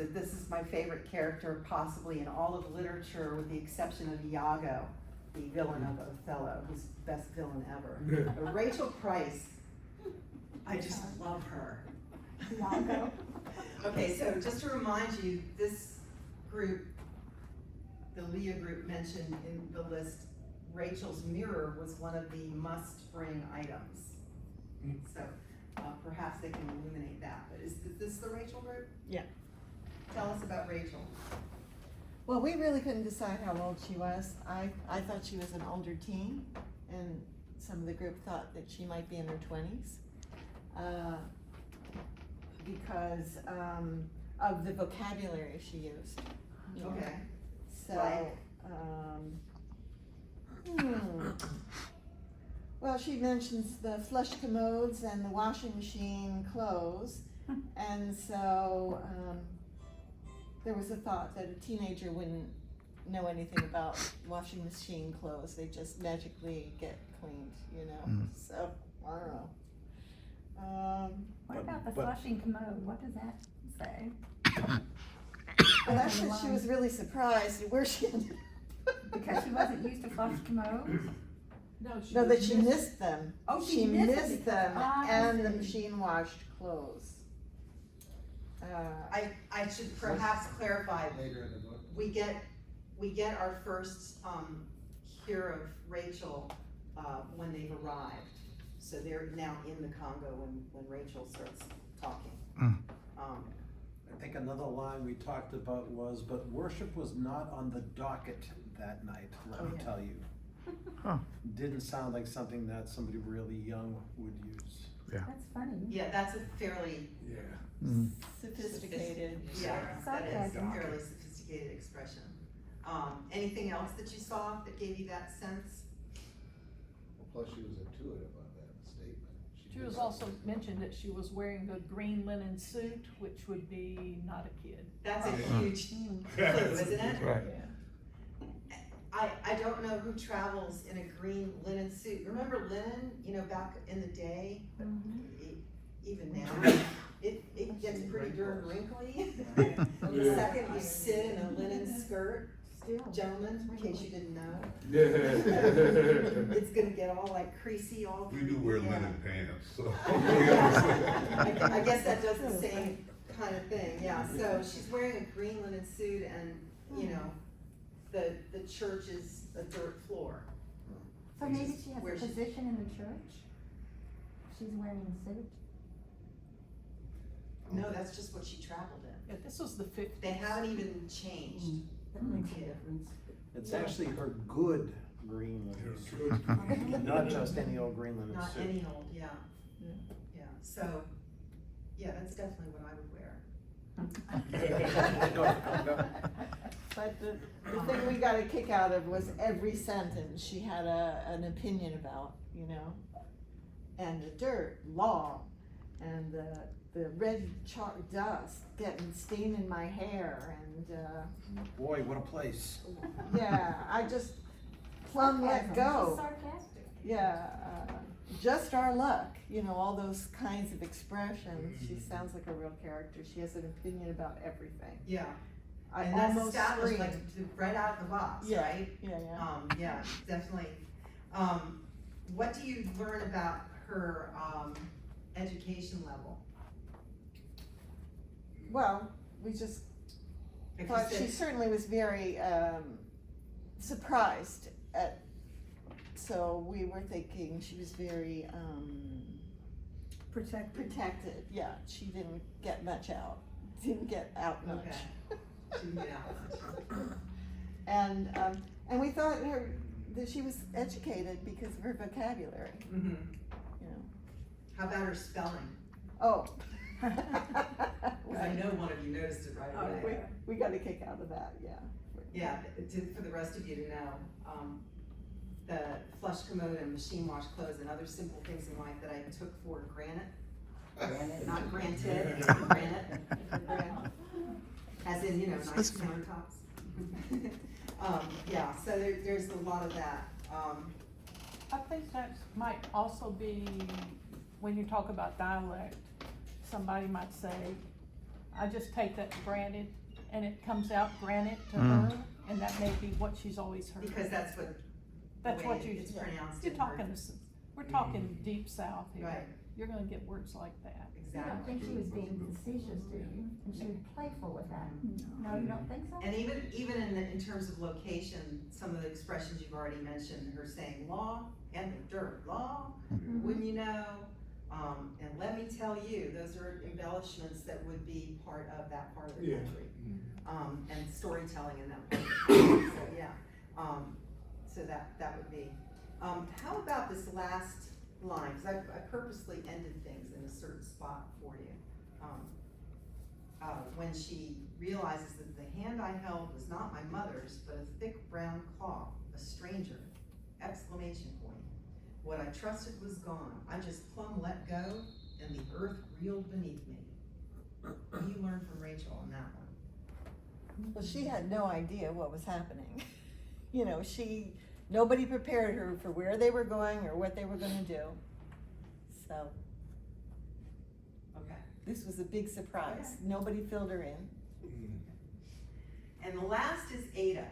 that this is my favorite character possibly in all of literature, with the exception of Iago, the villain of Othello, who's the best villain ever. But Rachel Price, I just love her. Iago. Okay, so just to remind you, this group, the Leah group mentioned in the list, Rachel's mirror was one of the must-bring items. So perhaps they can illuminate that. But is this the Rachel group? Yeah. Tell us about Rachel. Well, we really couldn't decide how old she was. I thought she was an older teen, and some of the group thought that she might be in her 20s. Because of the vocabulary she used. You know? Okay. So, Like? Well, she mentions the flush commodes and the washing machine clothes, and so there was a thought that a teenager wouldn't know anything about washing machine clothes. They just magically get cleaned, you know. So I don't know. What about the flushing commode? What does that say? Well, that said she was really surprised at where she ended up. Because she wasn't used to flush commodes? No, that she missed them. Oh, She missed them, Ah, I and the see. machine washed clothes. I should perhaps clarify, Later in the book. we get our first hear of Rachel when they've arrived. So they're now in the Congo when Rachel starts talking. I think another line we talked about was, but worship was not on the docket that night, let me tell you. Didn't sound like something that somebody really young would use. That's funny. Yeah, that's a fairly Sophisticated. Yeah, that is a Sarcasm. fairly sophisticated expression. Anything else that you saw that gave you that sense? Plus she was intuitive on that statement. She was also mentioned that she was wearing a green linen suit, which would be not a kid. That's a huge clue, isn't it? Right. Yeah. I don't know who travels in a green linen suit. Remember linen, you know, back in the day? Even now, it gets pretty darn wrinkly. The second you sit in a linen skirt, gentlemen, in case you didn't know, it's gonna get all like creasy all We through. do wear yeah. linen pants, so. I guess that does the same kind of thing, yeah. So she's wearing a green linen suit, and, you know, the church is a dirt floor. So maybe she has Where a she- position in the church? She's wearing a suit? No, that's just what she traveled in. Yeah, this was the 50s. They haven't even changed. That makes a difference. It's actually her good green linen, not just any old green linen Not suit. any old, yeah. Yeah, so, yeah, that's definitely what I would wear. But the thing we got a kick out of was every sentence she had an opinion about, you know? And the dirt, law, and the red chalk dust staining my hair, and Boy, what a place. yeah, I just plumb let She's go. sarcastic. Yeah, just our luck, you know, all those kinds of expressions. She sounds like a real character. She has an opinion about everything. Yeah, I and that's almost established screamed. like right out of the box, Yeah, right? yeah. Yeah, definitely. What do you learn about her, education level? Well, we just If you thought she said- certainly was very surprised at, so we were thinking she was very protected. Yeah, she didn't get much out, didn't get out much. Okay. She didn't get out. And we thought that she was educated because of her vocabulary, Mhm. you know. How about her spelling? Oh. Cause I know one of you noticed it right away. We got a kick out of that, yeah. Yeah, for the rest of you to know, the flush commode and machine wash clothes and other simple things in life that I took for granted, not granted, granted. As in, you know, nice countertops. Yeah, so there's a lot of that. I think that might also be, when you talk about dialect, somebody might say, I just take that for granted, and it comes out granite to Mm. her, and that may be what she's always heard. Because that's what, That's the what way you, it's pronounced you're in her. talking, we're talking deep south here. Right, You're gonna get words like that. I don't exactly. think she was being facetious, do you? And she was playful with that. No, you don't think so? And even in terms of location, some of the expressions you've already mentioned, her saying law and the dirt, law, wouldn't you know? And let me tell you, those are embellishments that would be part of that part of the Yeah. country. And storytelling in that part of the country, so yeah. So that would be. How about this last line, cause I purposely ended things in a certain spot for you. When she realizes that the hand I held was not my mother's, but a thick brown claw, a stranger, exclamation point. What I trusted was gone, I just plumb let go, and the earth reeled beneath me. What do you learn from Rachel on that one? Well, she had no idea what was happening. You know, nobody prepared her for where they were going or what they were gonna do. So, Okay. this was a big surprise. Nobody filled her in. And the last is Ada.